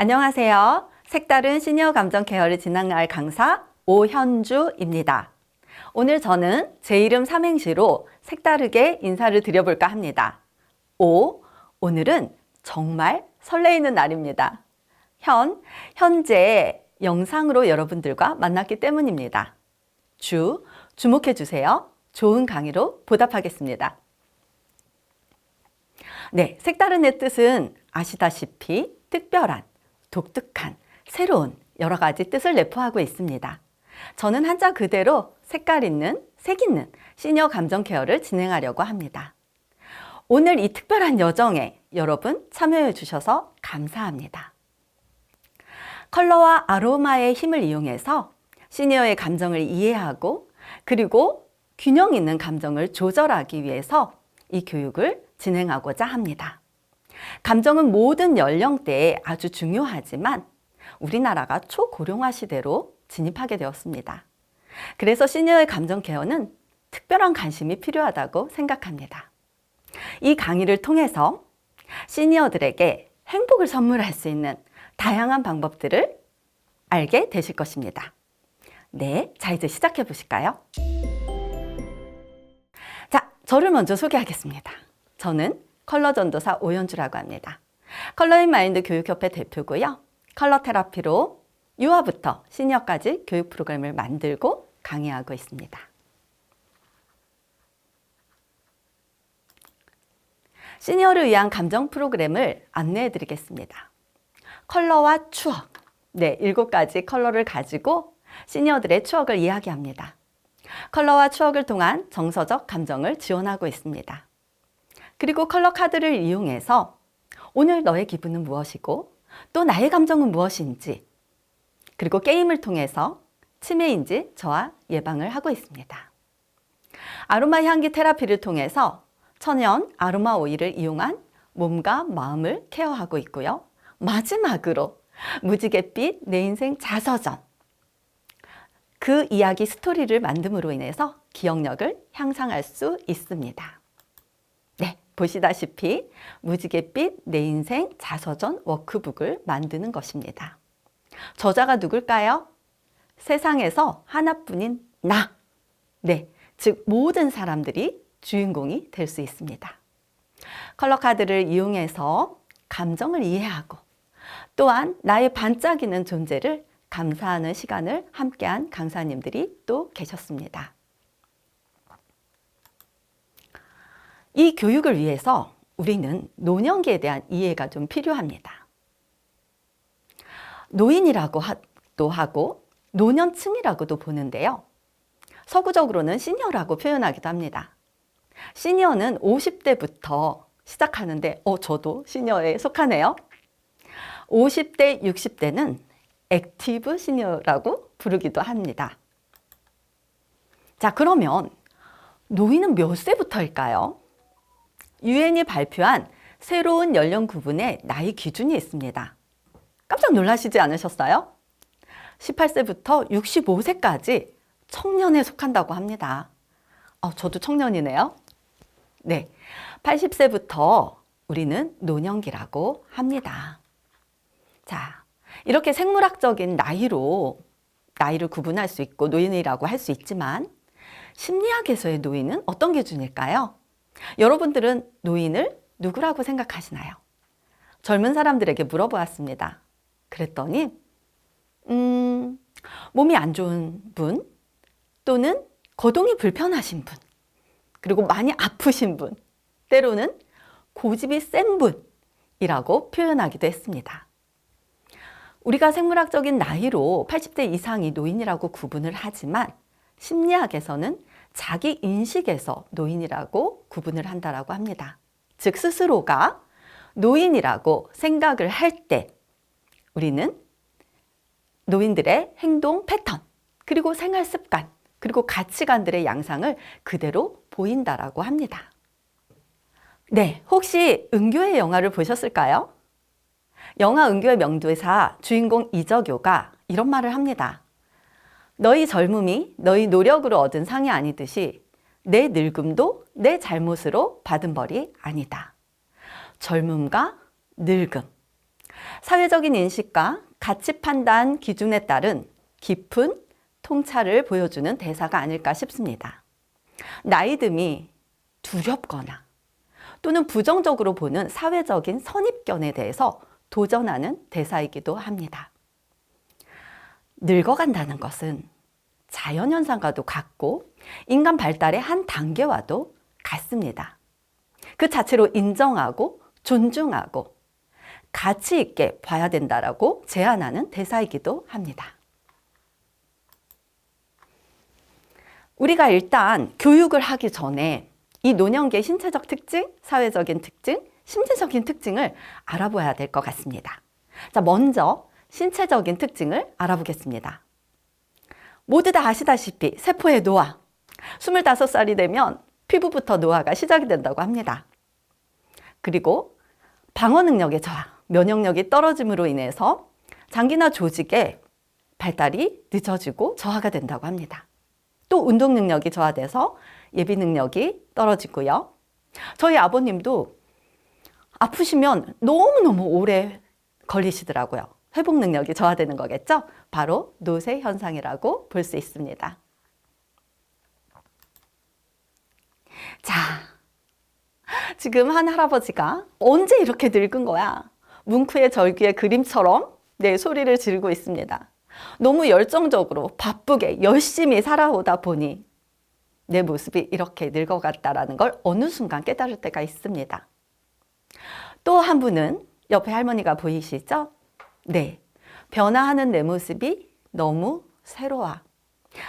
안녕하세요. 색다른 시니어 감정 케어를 진행할 강사 오현주입니다. 오늘 저는 제 이름 삼행시로 색다르게 인사를 드려볼까 합니다. 오늘은 정말 설레이는 날입니다. 현재 영상으로 여러분들과 만났기 때문입니다. 주목해 주세요. 좋은 강의로 보답하겠습니다. 네, 색다른의 뜻은 아시다시피 특별한, 독특한, 새로운 여러 가지 뜻을 내포하고 있습니다. 저는 한자 그대로 색깔 있는, 색 있는 시니어 감정 케어를 진행하려고 합니다. 오늘 이 특별한 여정에 여러분 참여해 주셔서 감사합니다. 컬러와 아로마의 힘을 이용해서 시니어의 감정을 이해하고 그리고 균형 있는 감정을 조절하기 위해서 이 교육을 진행하고자 합니다. 감정은 모든 연령대에 아주 중요하지만 우리나라가 초고령화 시대로 진입하게 되었습니다. 그래서 시니어의 감정 케어는 특별한 관심이 필요하다고 생각합니다. 이 강의를 통해서 시니어들에게 행복을 선물할 수 있는 다양한 방법들을 알게 되실 것입니다. 네, 자 이제 시작해 보실까요? 자, 저를 먼저 소개하겠습니다. 저는 컬러 전도사 오현주라고 합니다. 컬러인마인드 교육협회 대표고요. 컬러 테라피로 유아부터 시니어까지 교육 프로그램을 만들고 강의하고 있습니다. 시니어를 위한 감정 프로그램을 안내해 드리겠습니다. 컬러와 추억, 네, 7가지 컬러를 가지고 시니어들의 추억을 이야기합니다. 컬러와 추억을 통한 정서적 감정을 지원하고 있습니다. 그리고 컬러 카드를 이용해서 오늘 너의 기분은 무엇이고 또 나의 감정은 무엇인지 그리고 게임을 통해서 치매인지 저하 예방을 하고 있습니다. 아로마 향기 테라피를 통해서 천연 아로마 오일을 이용한 몸과 마음을 케어하고 있고요. 마지막으로 무지갯빛 내 인생 자서전, 그 이야기 스토리를 만듦으로 인해서 기억력을 향상할 수 있습니다. 네, 보시다시피 무지갯빛 내 인생 자서전 워크북을 만드는 것입니다. 저자가 누굴까요? 세상에서 하나뿐인 나. 네, 즉 모든 사람들이 주인공이 될 수 있습니다. 컬러 카드를 이용해서 감정을 이해하고 또한 나의 반짝이는 존재를 감사하는 시간을 함께한 강사님들이 또 계셨습니다. 이 교육을 위해서 우리는 노년기에 대한 이해가 좀 필요합니다. 노인이라고도 하고 노년층이라고도 보는데요. 서구적으로는 시니어라고 표현하기도 합니다. 시니어는 50대부터 시작하는데 저도 시니어에 속하네요. 50대, 60대는 액티브 시니어라고 부르기도 합니다. 자, 그러면 노인은 몇 세부터일까요? 유엔이 발표한 새로운 연령 구분의 나이 기준이 있습니다. 깜짝 놀라시지 않으셨어요? 18세부터 65세까지 청년에 속한다고 합니다. 저도 청년이네요. 네, 80세부터 우리는 노년기라고 합니다. 자, 이렇게 생물학적인 나이를 구분할 수 있고 노인이라고 할 수 있지만 심리학에서의 노인은 어떤 기준일까요? 여러분들은 노인을 누구라고 생각하시나요? 젊은 사람들에게 물어보았습니다. 그랬더니 몸이 안 좋은 분 또는 거동이 불편하신 분 그리고 많이 아프신 분 때로는 고집이 센 분이라고 표현하기도 했습니다. 우리가 생물학적인 나이로 80대 이상이 노인이라고 구분을 하지만 심리학에서는 자기 인식에서 노인이라고 구분을 한다고 합니다. 즉 스스로가 노인이라고 생각을 할 때 우리는 노인들의 행동 패턴 그리고 생활 습관 그리고 가치관들의 양상을 그대로 보인다라고 합니다. 네, 혹시 은교의 영화를 보셨을까요? 영화 은교의 명대사 주인공 이적요가 이런 말을 합니다. 너희 젊음이 너희 노력으로 얻은 상이 아니듯이 내 늙음도 내 잘못으로 받은 벌이 아니다. 젊음과 늙음. 사회적인 인식과 가치 판단 기준에 따른 깊은 통찰을 보여주는 대사가 아닐까 싶습니다. 나이듦이 두렵거나 또는 부정적으로 보는 사회적인 선입견에 대해서 도전하는 대사이기도 합니다. 늙어간다는 것은 자연현상과도 같고 인간 발달의 한 단계와도 같습니다. 그 자체로 인정하고 존중하고 가치 있게 봐야 된다라고 제안하는 대사이기도 합니다. 우리가 일단 교육을 하기 전에 이 노년기의 신체적 특징, 사회적인 특징, 심리적인 특징을 알아봐야 될 것 같습니다. 자, 먼저 신체적인 특징을 알아보겠습니다. 모두 다 아시다시피 세포의 노화, 25살이 되면 피부부터 노화가 시작이 된다고 합니다. 그리고 방어 능력의 저하, 면역력이 떨어짐으로 인해서 장기나 조직의 발달이 늦어지고 저하가 된다고 합니다. 또 운동 능력이 저하돼서 예비 능력이 떨어지고요. 저희 아버님도 아프시면 너무너무 오래 걸리시더라고요. 회복 능력이 저하되는 거겠죠? 바로 노쇠 현상이라고 볼 수 있습니다. 자, 지금 한 할아버지가 언제 이렇게 늙은 거야? 뭉크의 절규의 그림처럼 내 소리를 지르고 있습니다. 너무 열정적으로 바쁘게 열심히 살아오다 보니 내 모습이 이렇게 늙어갔다라는 걸 어느 순간 깨달을 때가 있습니다. 또 한 분은 옆에 할머니가 보이시죠? 네, 변화하는 내 모습이 너무 새로워.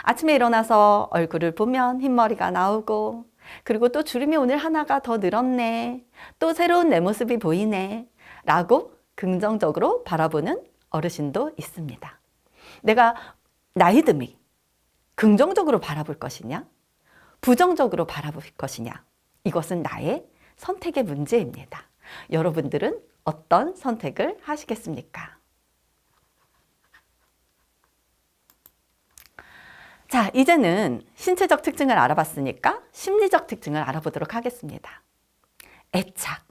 아침에 일어나서 얼굴을 보면 흰머리가 나오고 그리고 또 주름이 오늘 하나가 더 늘었네. 또 새로운 내 모습이 보이네. 라고 긍정적으로 바라보는 어르신도 있습니다. 내가 나이듦이 긍정적으로 바라볼 것이냐? 부정적으로 바라볼 것이냐? 이것은 나의 선택의 문제입니다. 여러분들은 어떤 선택을 하시겠습니까? 자, 이제는 신체적 특징을 알아봤으니까 심리적 특징을 알아보도록 하겠습니다. 애착.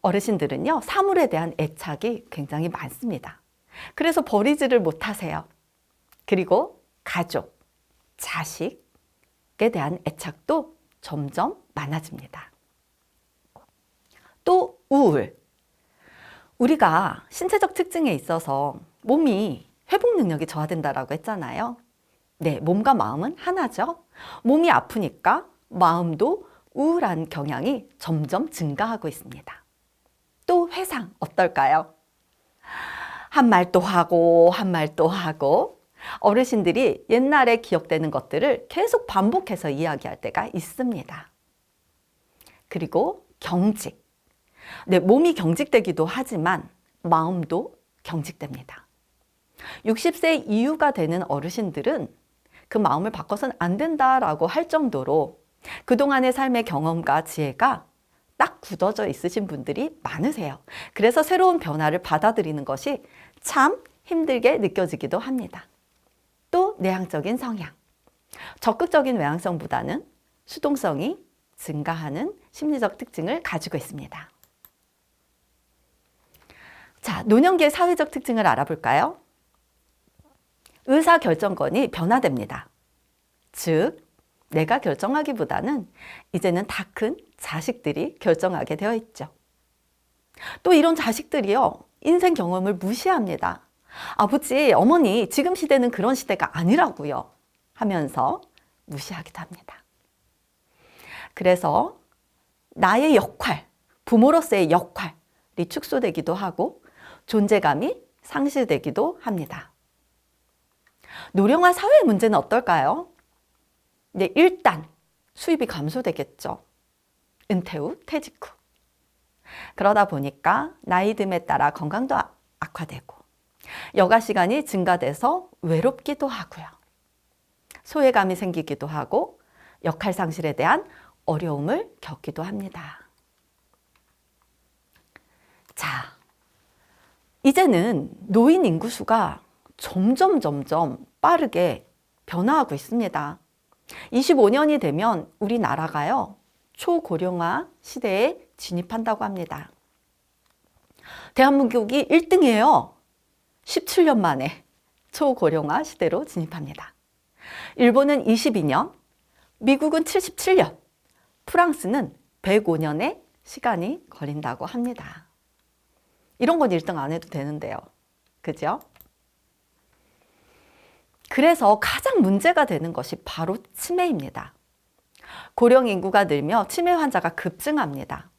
어르신들은요, 사물에 대한 애착이 굉장히 많습니다. 그래서 버리지를 못하세요. 그리고 가족, 자식에 대한 애착도 점점 많아집니다. 또 우울. 우리가 신체적 특징에 있어서 몸이 회복 능력이 저하된다라고 했잖아요. 네, 몸과 마음은 하나죠. 몸이 아프니까 마음도 우울한 경향이 점점 증가하고 있습니다. 또 회상 어떨까요? 한 말 또 하고 한 말 또 하고 어르신들이 옛날에 기억되는 것들을 계속 반복해서 이야기할 때가 있습니다. 그리고 경직. 네, 몸이 경직되기도 하지만 마음도 경직됩니다. 60세 이후가 되는 어르신들은 그 마음을 바꿔서는 안 된다라고 할 정도로 그동안의 삶의 경험과 지혜가 딱 굳어져 있으신 분들이 많으세요. 그래서 새로운 변화를 받아들이는 것이 참 힘들게 느껴지기도 합니다. 또 내향적인 성향. 적극적인 외향성보다는 수동성이 증가하는 심리적 특징을 가지고 있습니다. 자, 노년기의 사회적 특징을 알아볼까요? 의사결정권이 변화됩니다. 즉, 내가 결정하기보다는 이제는 다 큰 자식들이 결정하게 되어 있죠. 또 이런 자식들이요, 인생 경험을 무시합니다. 아버지, 어머니, 지금 시대는 그런 시대가 아니라고요 하면서 무시하기도 합니다. 그래서 나의 역할, 부모로서의 역할이 축소되기도 하고 존재감이 상실되기도 합니다. 노령화 사회의 문제는 어떨까요? 네, 일단 수입이 감소되겠죠. 은퇴 후, 퇴직 후. 그러다 보니까 나이듦에 따라 건강도 악화되고 여가 시간이 증가돼서 외롭기도 하고요. 소외감이 생기기도 하고 역할 상실에 대한 어려움을 겪기도 합니다. 자, 이제는 노인 인구수가 점점 빠르게 변화하고 있습니다. 25년이 되면 우리나라가요, 초고령화 시대에 진입한다고 합니다. 대한민국이 1등이에요. 17년 만에 초고령화 시대로 진입합니다. 일본은 22년, 미국은 77년, 프랑스는 105년의 시간이 걸린다고 합니다. 이런 건 1등 안 해도 되는데요. 그죠? 그래서 가장 문제가 되는 것이 바로 치매입니다. 고령 인구가 늘며 치매 환자가 급증합니다.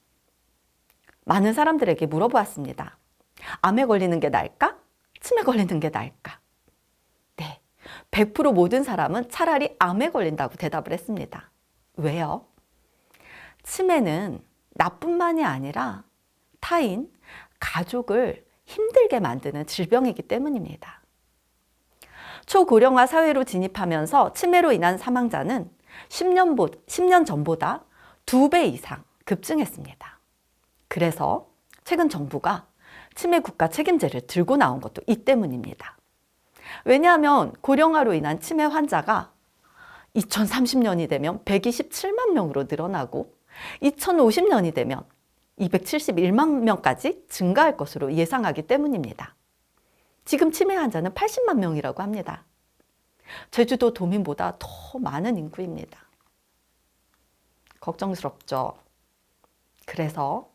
많은 사람들에게 물어보았습니다. 암에 걸리는 게 나을까? 치매 걸리는 게 나을까? 네, 100% 모든 사람은 차라리 암에 걸린다고 대답을 했습니다. 왜요? 치매는 나뿐만이 아니라 타인, 가족을 힘들게 만드는 질병이기 때문입니다. 초고령화 사회로 진입하면서 치매로 인한 사망자는 10년 전보다 2배 이상 급증했습니다. 그래서 최근 정부가 치매 국가 책임제를 들고 나온 것도 이 때문입니다. 왜냐하면 고령화로 인한 치매 환자가 2030년이 되면 127만 명으로 늘어나고 2050년이 되면 271만 명까지 증가할 것으로 예상하기 때문입니다. 지금 치매 환자는 80만 명이라고 합니다. 제주도 도민보다 더 많은 인구입니다. 걱정스럽죠? 그래서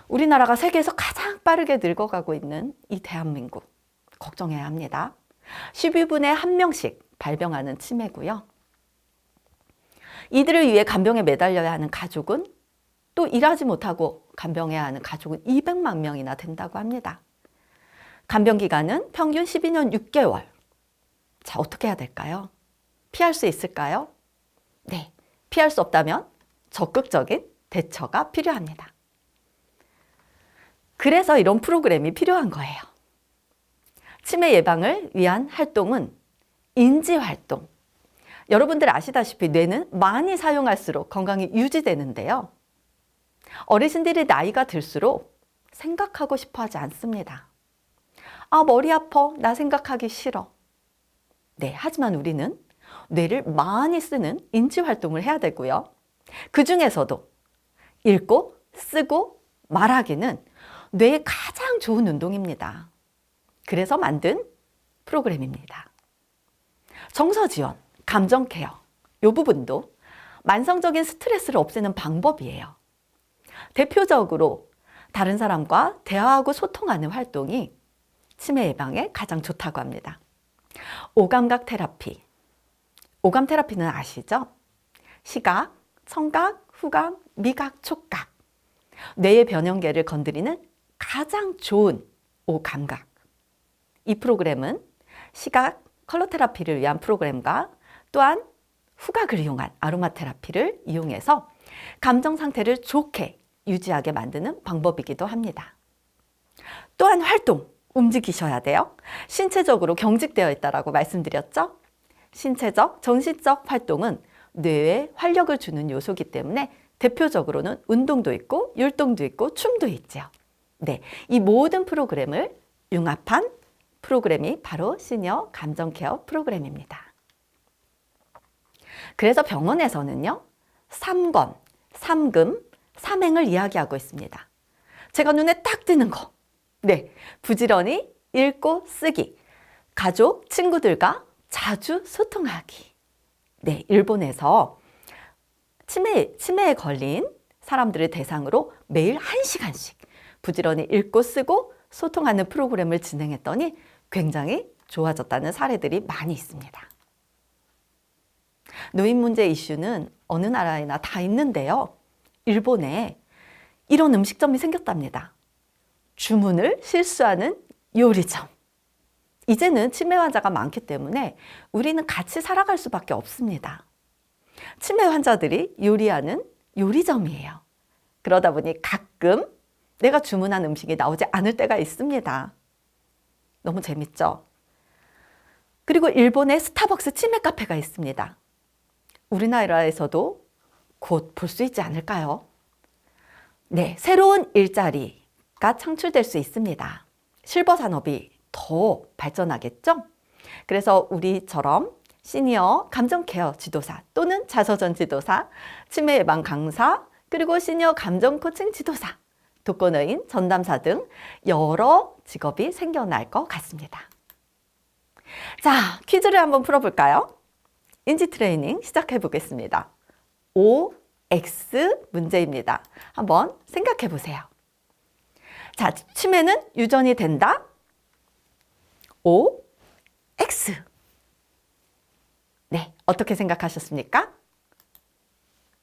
우리나라가 세계에서 가장 빠르게 늙어가고 있는 이 대한민국 걱정해야 합니다. 12분에 1명씩 발병하는 치매고요. 이들을 위해 간병에 매달려야 하는 가족은 또 일하지 못하고 간병해야 하는 가족은 200만 명이나 된다고 합니다. 간병 기간은 평균 12년 6개월. 자, 어떻게 해야 될까요? 피할 수 있을까요? 네, 피할 수 없다면 적극적인 대처가 필요합니다. 그래서 이런 프로그램이 필요한 거예요. 치매 예방을 위한 활동은 인지활동. 여러분들 아시다시피 뇌는 많이 사용할수록 건강이 유지되는데요. 어르신들이 나이가 들수록 생각하고 싶어 하지 않습니다. 아, 머리 아파. 나 생각하기 싫어. 네, 하지만 우리는 뇌를 많이 쓰는 인지활동을 해야 되고요. 그 중에서도 읽고 쓰고 말하기는 뇌에 가장 좋은 운동입니다. 그래서 만든 프로그램입니다. 정서 지원, 감정 케어, 이 부분도 만성적인 스트레스를 없애는 방법이에요. 대표적으로 다른 사람과 대화하고 소통하는 활동이 치매 예방에 가장 좋다고 합니다. 오감각 테라피. 오감 테라피는 아시죠? 시각, 청각, 후각, 미각, 촉각. 뇌의 변형계를 건드리는 가장 좋은 오감각. 이 프로그램은 시각 컬러 테라피를 위한 프로그램과 또한 후각을 이용한 아로마 테라피를 이용해서 감정 상태를 좋게 유지하게 만드는 방법이기도 합니다. 또한 활동, 움직이셔야 돼요. 신체적으로 경직되어 있다고 말씀드렸죠? 신체적, 정신적 활동은 뇌에 활력을 주는 요소이기 때문에 대표적으로는 운동도 있고 율동도 있고 춤도 있죠. 네, 이 모든 프로그램을 융합한 프로그램이 바로 시니어 감정 케어 프로그램입니다. 그래서 병원에서는요, 3권, 3금, 3행을 이야기하고 있습니다. 제가 눈에 딱 띄는 거. 네, 부지런히 읽고 쓰기. 가족, 친구들과 자주 소통하기. 네, 일본에서 치매에 걸린 사람들을 대상으로 매일 1시간씩 부지런히 읽고 쓰고 소통하는 프로그램을 진행했더니 굉장히 좋아졌다는 사례들이 많이 있습니다. 노인 문제 이슈는 어느 나라에나 다 있는데요. 일본에 이런 음식점이 생겼답니다. 주문을 실수하는 요리점. 이제는 치매 환자가 많기 때문에 우리는 같이 살아갈 수밖에 없습니다. 치매 환자들이 요리하는 요리점이에요. 그러다 보니 가끔 내가 주문한 음식이 나오지 않을 때가 있습니다. 너무 재밌죠? 그리고 일본에 스타벅스 치매 카페가 있습니다. 우리나라에서도 곧 볼 수 있지 않을까요? 네, 새로운 일자리가 창출될 수 있습니다. 실버 산업이 더 발전하겠죠? 그래서 우리처럼 시니어 감정 케어 지도사 또는 자서전 지도사, 치매 예방 강사, 그리고 시니어 감정 코칭 지도사 독거노인, 전담사 등 여러 직업이 생겨날 것 같습니다. 자, 퀴즈를 한번 풀어볼까요? 인지 트레이닝 시작해 보겠습니다. OX 문제입니다. 한번 생각해 보세요. 자, 치매는 유전이 된다? OX. 네, 어떻게 생각하셨습니까?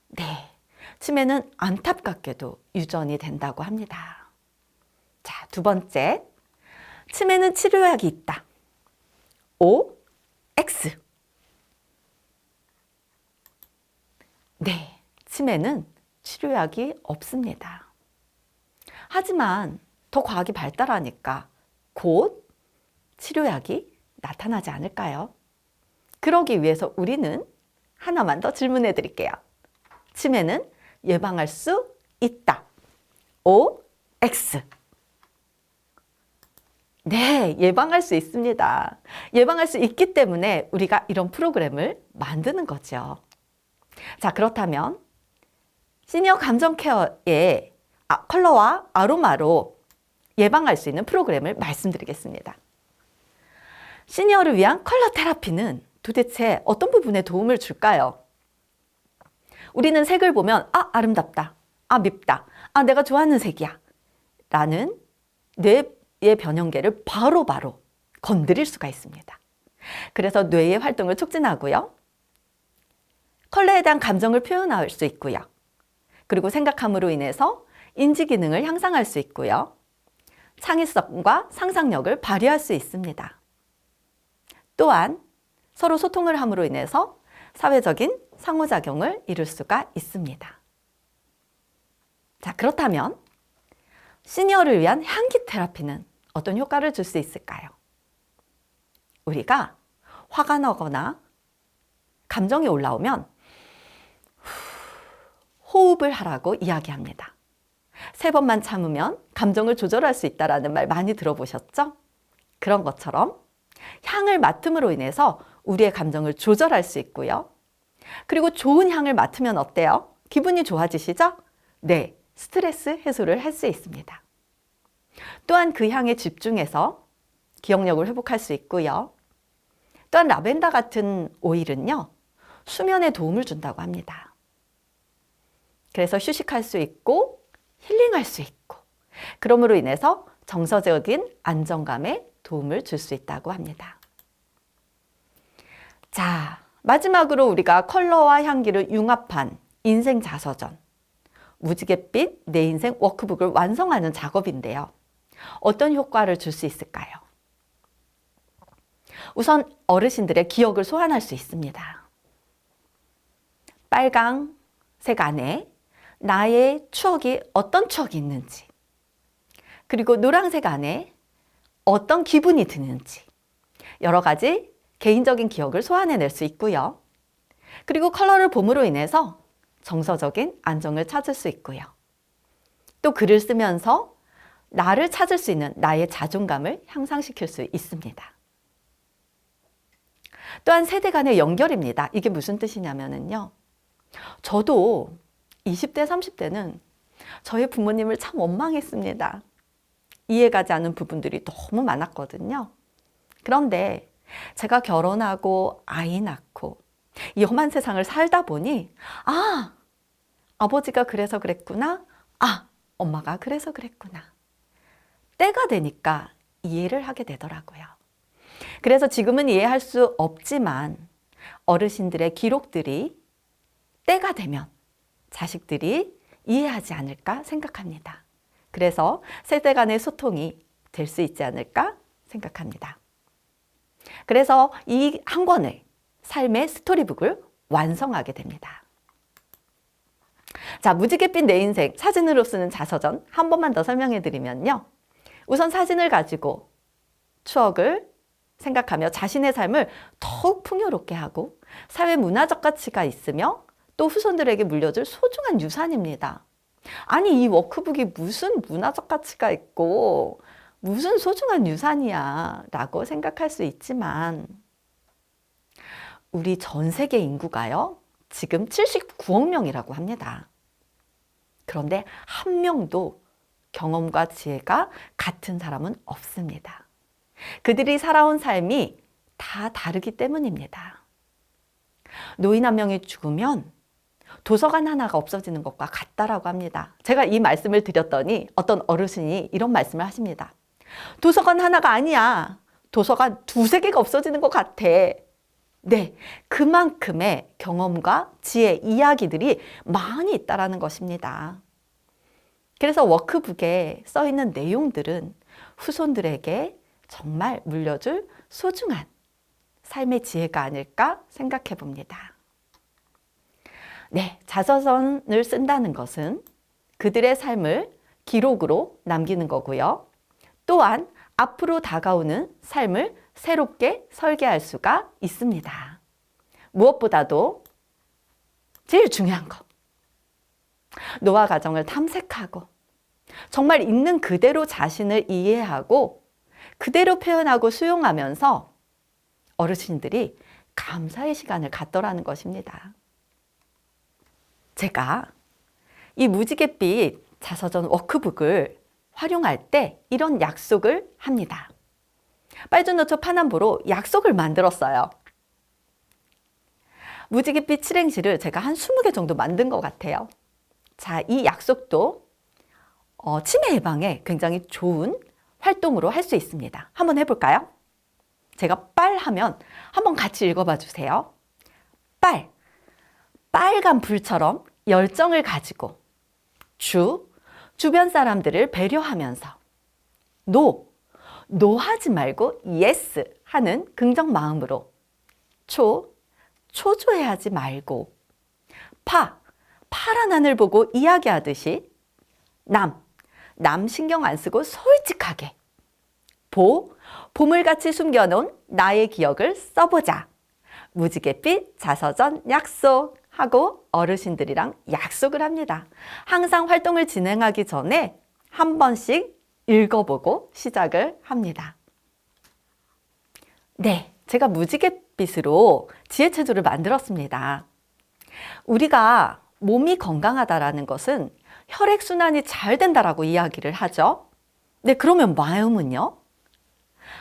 네, 치매는 안타깝게도 유전이 된다고 합니다. 자, 두 번째, 치매는 치료약이 있다. OX. 네, 치매는 치료약이 없습니다. 하지만 더 과학이 발달하니까 곧 치료약이 나타나지 않을까요? 그러기 위해서 우리는 하나만 더 질문해 드릴게요. 치매는 예방할 수 있다. OX. 네, 예방할 수 있습니다. 예방할 수 있기 때문에 우리가 이런 프로그램을 만드는 거죠. 자, 그렇다면 시니어 감정 케어의 컬러와 아로마로 예방할 수 있는 프로그램을 말씀드리겠습니다. 시니어를 위한 컬러 테라피는 도대체 어떤 부분에 도움을 줄까요? 우리는 색을 보면 아름답다, 밉다, 내가 좋아하는 색이야 라는 뇌의 변형계를 바로바로 건드릴 수가 있습니다. 그래서 뇌의 활동을 촉진하고요. 컬러에 대한 감정을 표현할 수 있고요. 그리고 생각함으로 인해서 인지 기능을 향상할 수 있고요. 창의성과 상상력을 발휘할 수 있습니다. 또한 서로 소통을 함으로 인해서 사회적인 상호작용을 이룰 수가 있습니다. 자, 그렇다면 시니어를 위한 향기 테라피는 어떤 효과를 줄 수 있을까요? 우리가 화가 나거나 감정이 올라오면 호흡을 하라고 이야기합니다. 3번만 참으면 감정을 조절할 수 있다는 말 많이 들어보셨죠? 그런 것처럼 향을 맡음으로 인해서 우리의 감정을 조절할 수 있고요. 그리고 좋은 향을 맡으면 어때요? 기분이 좋아지시죠? 네, 스트레스 해소를 할 수 있습니다. 또한 그 향에 집중해서 기억력을 회복할 수 있고요. 또한 라벤더 같은 오일은요, 수면에 도움을 준다고 합니다. 그래서 휴식할 수 있고 힐링할 수 있고, 그러므로 인해서 정서적인 안정감에 도움을 줄 수 있다고 합니다. 자, 마지막으로 우리가 컬러와 향기를 융합한 인생 자서전, 무지갯빛 내 인생 워크북을 완성하는 작업인데요. 어떤 효과를 줄 수 있을까요? 우선 어르신들의 기억을 소환할 수 있습니다. 빨강색 안에 나의 추억이 어떤 추억이 있는지, 그리고 노란색 안에 어떤 기분이 드는지 여러 가지 개인적인 기억을 소환해낼 수 있고요. 그리고 컬러를 봄으로 인해서 정서적인 안정을 찾을 수 있고요. 또 글을 쓰면서 나를 찾을 수 있는 나의 자존감을 향상시킬 수 있습니다. 또한 세대 간의 연결입니다. 이게 무슨 뜻이냐면요. 저도 20대, 30대는 저희 부모님을 참 원망했습니다. 이해가지 않는 부분들이 너무 많았거든요. 그런데 제가 결혼하고 아이 낳고 이 험한 세상을 살다 보니 아버지가 그래서 그랬구나. 엄마가 그래서 그랬구나. 때가 되니까 이해를 하게 되더라고요. 그래서 지금은 이해할 수 없지만 어르신들의 기록들이 때가 되면 자식들이 이해하지 않을까 생각합니다. 그래서 세대 간의 소통이 될 수 있지 않을까 생각합니다. 그래서 이 한 권의 삶의 스토리북을 완성하게 됩니다. 자, 무지갯빛 내 인생 사진으로 쓰는 자서전 한 번만 더 설명해 드리면요. 우선 사진을 가지고 추억을 생각하며 자신의 삶을 더욱 풍요롭게 하고 사회 문화적 가치가 있으며 또 후손들에게 물려줄 소중한 유산입니다. 아니, 이 워크북이 무슨 문화적 가치가 있고 무슨 소중한 유산이야 라고 생각할 수 있지만 우리 전 세계 인구가요, 지금 79억 명이라고 합니다. 그런데 한 명도 경험과 지혜가 같은 사람은 없습니다. 그들이 살아온 삶이 다 다르기 때문입니다. 노인 한 명이 죽으면 도서관 하나가 없어지는 것과 같다라고 합니다. 제가 이 말씀을 드렸더니 어떤 어르신이 이런 말씀을 하십니다. 도서관 하나가 아니야. 도서관 두세 개가 없어지는 것 같아. 네, 그만큼의 경험과 지혜, 이야기들이 많이 있다라는 것입니다. 그래서 워크북에 써 있는 내용들은 후손들에게 정말 물려줄 소중한 삶의 지혜가 아닐까 생각해 봅니다. 네, 자서전을 쓴다는 것은 그들의 삶을 기록으로 남기는 거고요. 또한 앞으로 다가오는 삶을 새롭게 설계할 수가 있습니다. 무엇보다도 제일 중요한 거. 노아 가정을 탐색하고 정말 있는 그대로 자신을 이해하고 그대로 표현하고 수용하면서 어르신들이 감사의 시간을 갖더라는 것입니다. 제가 이 무지갯빛 자서전 워크북을 활용할 때 이런 약속을 합니다. 빨주노초 파남보로 약속을 만들었어요. 무지갯빛 칠행시를 제가 한 20개 정도 만든 것 같아요. 자, 이 약속도 치매 예방에 굉장히 좋은 활동으로 할 수 있습니다. 한번 해볼까요? 제가 빨 하면 한번 같이 읽어봐 주세요. 빨, 빨간 불처럼 열정을 가지고 주변 사람들을 배려하면서 노하지 말고 예스 하는 긍정 마음으로 초조해하지 말고 파란 하늘 보고 이야기하듯이 남 신경 안 쓰고 솔직하게 보물같이 숨겨놓은 나의 기억을 써보자. 무지갯빛 자서전 약속하고 어르신들이랑 약속을 합니다. 항상 활동을 진행하기 전에 한 번씩 읽어보고 시작을 합니다. 네, 제가 무지갯빛으로 지혜체조를 만들었습니다. 우리가 몸이 건강하다라는 것은 혈액순환이 잘 된다라고 이야기를 하죠. 네, 그러면 마음은요?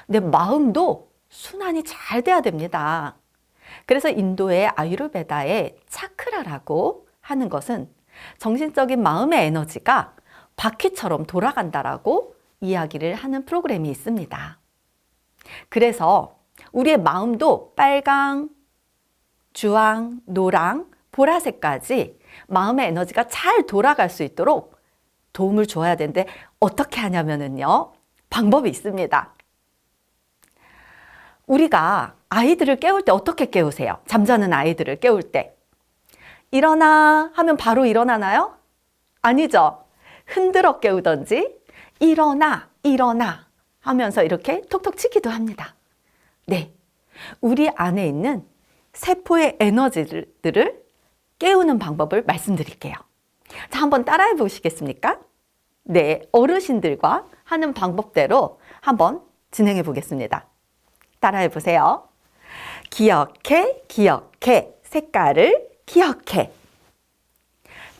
네, 마음도 순환이 잘 돼야 됩니다. 그래서 인도의 아유르베다의 차크라라고 하는 것은 정신적인 마음의 에너지가 바퀴처럼 돌아간다라고 이야기를 하는 프로그램이 있습니다. 그래서 우리의 마음도 빨강, 주황, 노랑, 보라색까지 마음의 에너지가 잘 돌아갈 수 있도록 도움을 줘야 되는데 어떻게 하냐면요. 방법이 있습니다. 우리가 아이들을 깨울 때 어떻게 깨우세요? 잠자는 아이들을 깨울 때. 일어나 하면 바로 일어나나요? 아니죠. 흔들어 깨우던지 일어나 하면서 이렇게 톡톡 치기도 합니다. 네, 우리 안에 있는 세포의 에너지들을 깨우는 방법을 말씀드릴게요. 자, 한번 따라해 보시겠습니까? 네, 어르신들과 하는 방법대로 한번 진행해 보겠습니다. 따라해 보세요. 기억해, 색깔을 기억해.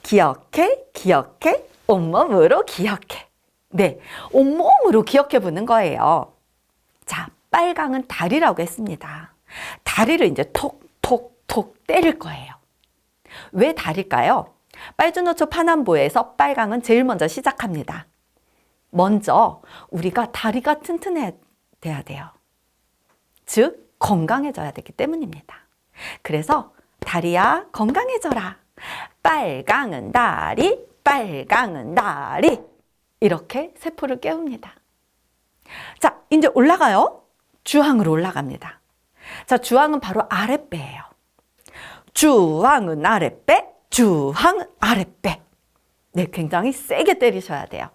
기억해, 온몸으로 기억해. 네, 온몸으로 기억해 보는 거예요. 자, 빨강은 다리라고 했습니다. 다리를 이제 톡톡톡 때릴 거예요. 왜 다리일까요? 빨주노초 파남보에서 빨강은 제일 먼저 시작합니다. 먼저 우리가 다리가 튼튼해야 돼요. 즉 건강해져야 되기 때문입니다. 그래서 다리야 건강해져라. 빨강은 다리, 이렇게 세포를 깨웁니다. 자, 이제 올라가요. 주황으로 올라갑니다. 자, 주황은 바로 아랫배예요. 주황은 아랫배, 주황은 아랫배. 네, 굉장히 세게 때리셔야 돼요.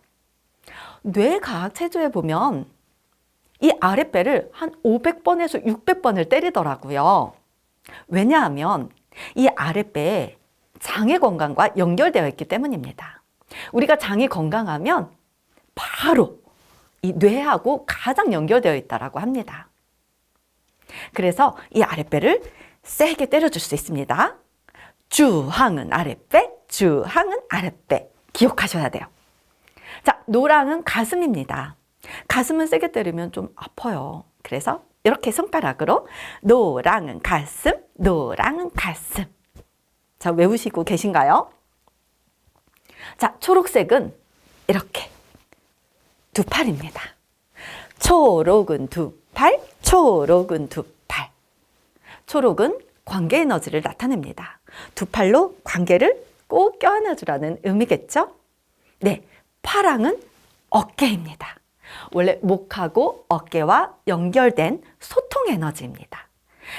뇌과학 체조에 보면 이 아랫배를 한 500번에서 600번을 때리더라고요. 왜냐하면 이 아랫배에 장의 건강과 연결되어 있기 때문입니다. 우리가 장이 건강하면 바로 이 뇌하고 가장 연결되어 있다고 합니다. 그래서 이 아랫배를 세게 때려줄 수 있습니다. 주황은 아랫배, 주황은 아랫배. 기억하셔야 돼요. 자, 노랑은 가슴입니다. 가슴은 세게 때리면 좀 아파요. 그래서 이렇게 손가락으로 노랑은 가슴, 노랑은 가슴. 자, 외우시고 계신가요? 자, 초록색은 이렇게 두 팔입니다. 초록은 두 팔, 초록은 두 팔. 초록은 관계 에너지를 나타냅니다. 두 팔로 관계를 꼭 껴안아주라는 의미겠죠? 네, 파랑은 어깨입니다. 원래 목하고 어깨와 연결된 소통 에너지입니다.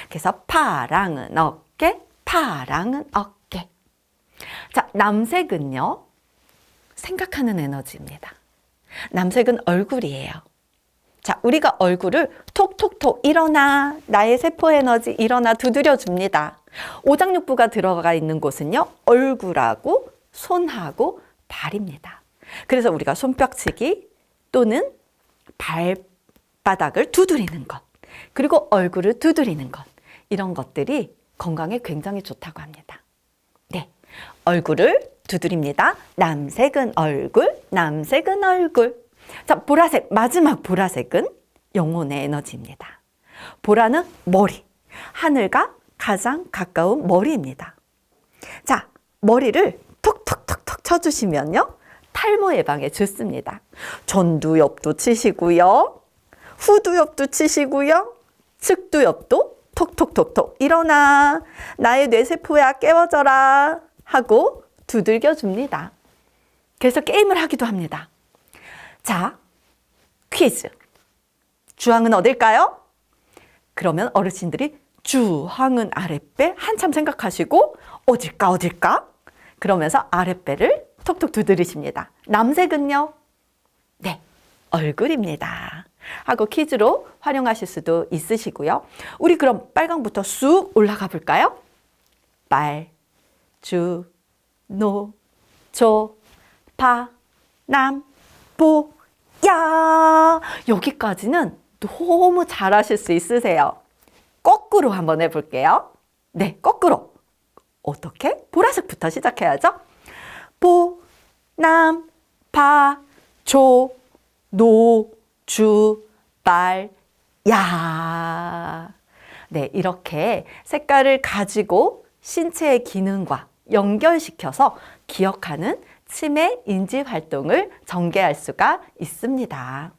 그래서 파랑은 어깨, 파랑은 어깨. 자, 남색은요, 생각하는 에너지입니다. 남색은 얼굴이에요. 자, 우리가 얼굴을 톡톡톡 일어나, 나의 세포 에너지 일어나 두드려 줍니다. 오장육부가 들어가 있는 곳은요, 얼굴하고 손하고 발입니다. 그래서 우리가 손뼉치기 또는 발바닥을 두드리는 것, 그리고 얼굴을 두드리는 것, 이런 것들이 건강에 굉장히 좋다고 합니다. 네, 얼굴을 두드립니다. 남색은 얼굴, 남색은 얼굴. 자, 보라색, 마지막 보라색은 영혼의 에너지입니다. 보라는 머리, 하늘과 가장 가까운 머리입니다. 자, 머리를 톡톡톡톡 쳐주시면요, 탈모 예방에 좋습니다. 전두엽도 치시고요, 후두엽도 치시고요, 측두엽도 톡톡톡톡 일어나, 나의 뇌세포야 깨워져라 하고 두들겨 줍니다. 그래서 게임을 하기도 합니다. 자, 퀴즈. 주황은 어딜까요? 그러면 어르신들이 주황은 아랫배 한참 생각하시고 어딜까? 그러면서 아랫배를 톡톡 두드리십니다. 남색은요? 네, 얼굴입니다. 하고 퀴즈로 활용하실 수도 있으시고요. 우리 그럼 빨강부터 쑥 올라가 볼까요? 빨, 주, 노, 조, 파, 남, 보, 야. 여기까지는 너무 잘하실 수 있으세요. 거꾸로 한번 해볼게요. 네, 거꾸로. 어떻게? 보라색부터 시작해야죠. 보, 남, 파, 조, 노, 주, 빨, 야. 네, 이렇게 색깔을 가지고 신체의 기능과 연결시켜서 기억하는 치매 인지 활동을 전개할 수가 있습니다.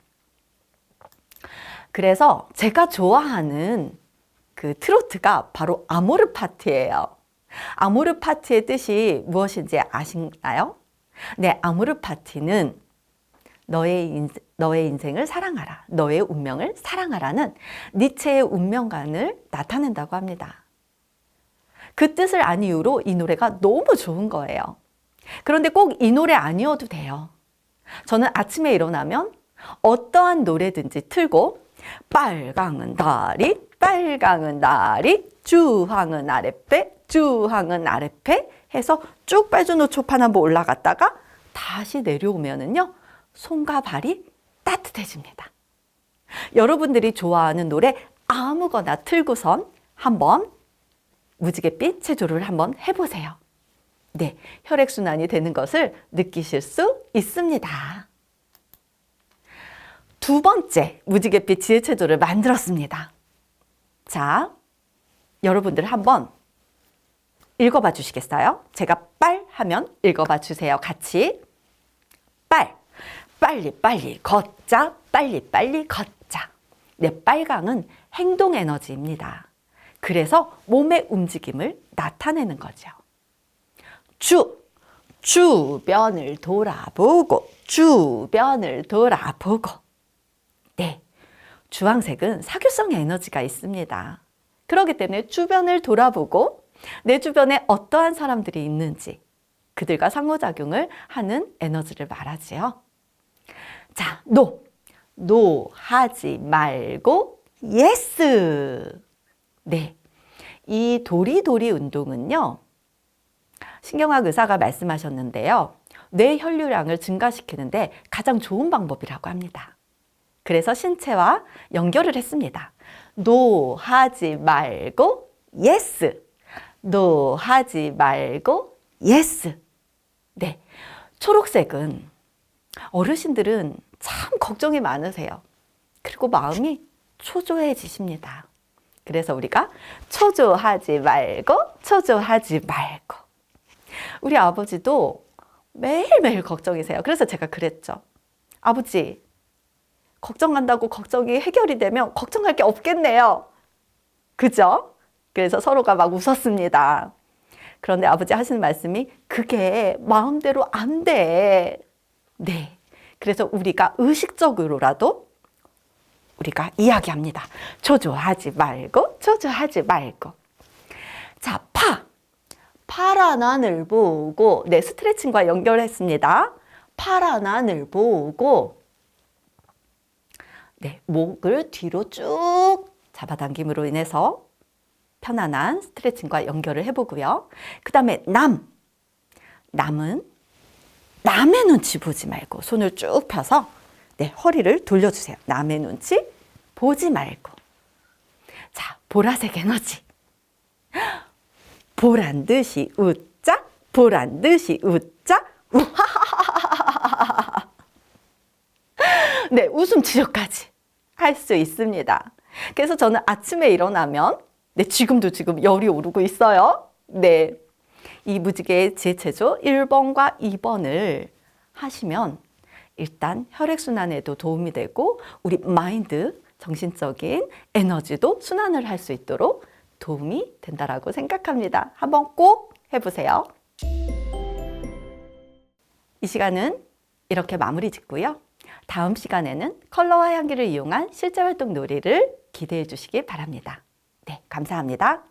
그래서 제가 좋아하는 그 트로트가 바로 아모르 파티예요. 아모르 파티의 뜻이 무엇인지 아시나요? 네, 아모르 파티는 너의 인생을 사랑하라, 너의 운명을 사랑하라는 니체의 운명관을 나타낸다고 합니다. 그 뜻을 안 이유로 이 노래가 너무 좋은 거예요. 그런데 꼭 이 노래 아니어도 돼요. 저는 아침에 일어나면 어떠한 노래든지 틀고 빨강은 다리, 빨강은 다리, 주황은 아랫배, 주황은 아랫배 해서 쭉 빨주노 초판 한번 올라갔다가 다시 내려오면은요, 손과 발이 따뜻해집니다. 여러분들이 좋아하는 노래 아무거나 틀고선 한번 무지갯빛 체조를 한번 해보세요. 네, 혈액순환이 되는 것을 느끼실 수 있습니다. 두 번째 무지갯빛 지혜체조를 만들었습니다. 자, 여러분들 한번 읽어봐 주시겠어요? 제가 빨 하면 읽어봐 주세요. 같이. 빨, 빨리 걷자, 빨리 걷자. 네, 빨강은 행동 에너지입니다. 그래서 몸의 움직임을 나타내는 거죠. 주변을 돌아보고, 주변을 돌아보고. 네, 주황색은 사교성의 에너지가 있습니다. 그렇기 때문에 주변을 돌아보고 내 주변에 어떠한 사람들이 있는지 그들과 상호작용을 하는 에너지를 말하지요. 자, 노 하지 말고 예스. 네, 이 도리도리 운동은요, 신경학 의사가 말씀하셨는데요, 뇌 혈류량을 증가시키는데 가장 좋은 방법이라고 합니다. 그래서 신체와 연결을 했습니다. 노 하지 말고 예스. 노 하지 말고 예스. 네, 초록색은 어르신들은 참 걱정이 많으세요. 그리고 마음이 초조해지십니다. 그래서 우리가 초조하지 말고 초조하지 말고. 우리 아버지도 매일매일 걱정이세요. 그래서 제가 그랬죠. 아버지, 걱정한다고 걱정이 해결이 되면 걱정할 게 없겠네요. 그죠? 그래서 서로가 막 웃었습니다. 그런데 아버지 하시는 말씀이 그게 마음대로 안 돼. 네. 그래서 우리가 의식적으로라도 우리가 이야기합니다. 초조하지 말고 초조하지 말고. 자, 파란 하늘 보고, 네, 스트레칭과 연결했습니다. 파란 하늘 보고, 네, 목을 뒤로 쭉 잡아당김으로 인해서 편안한 스트레칭과 연결을 해보고요. 그 다음에 남은 남의 눈치 보지 말고 손을 쭉 펴서 네, 허리를 돌려주세요. 남의 눈치 보지 말고. 자, 보라색 에너지. 보란 듯이 웃자, 보란 듯이 웃자. 네, 웃음 치료까지 할 수 있습니다. 그래서 저는 아침에 일어나면 네, 지금 열이 오르고 있어요. 네, 이 무지개의 지혜체조 1번과 2번을 하시면 일단 혈액순환에도 도움이 되고 우리 마인드, 정신적인 에너지도 순환을 할 수 있도록 도움이 된다라고 생각합니다. 한번 꼭 해보세요. 이 시간은 이렇게 마무리 짓고요. 다음 시간에는 컬러와 향기를 이용한 실제활동 놀이를 기대해 주시기 바랍니다. 네, 감사합니다.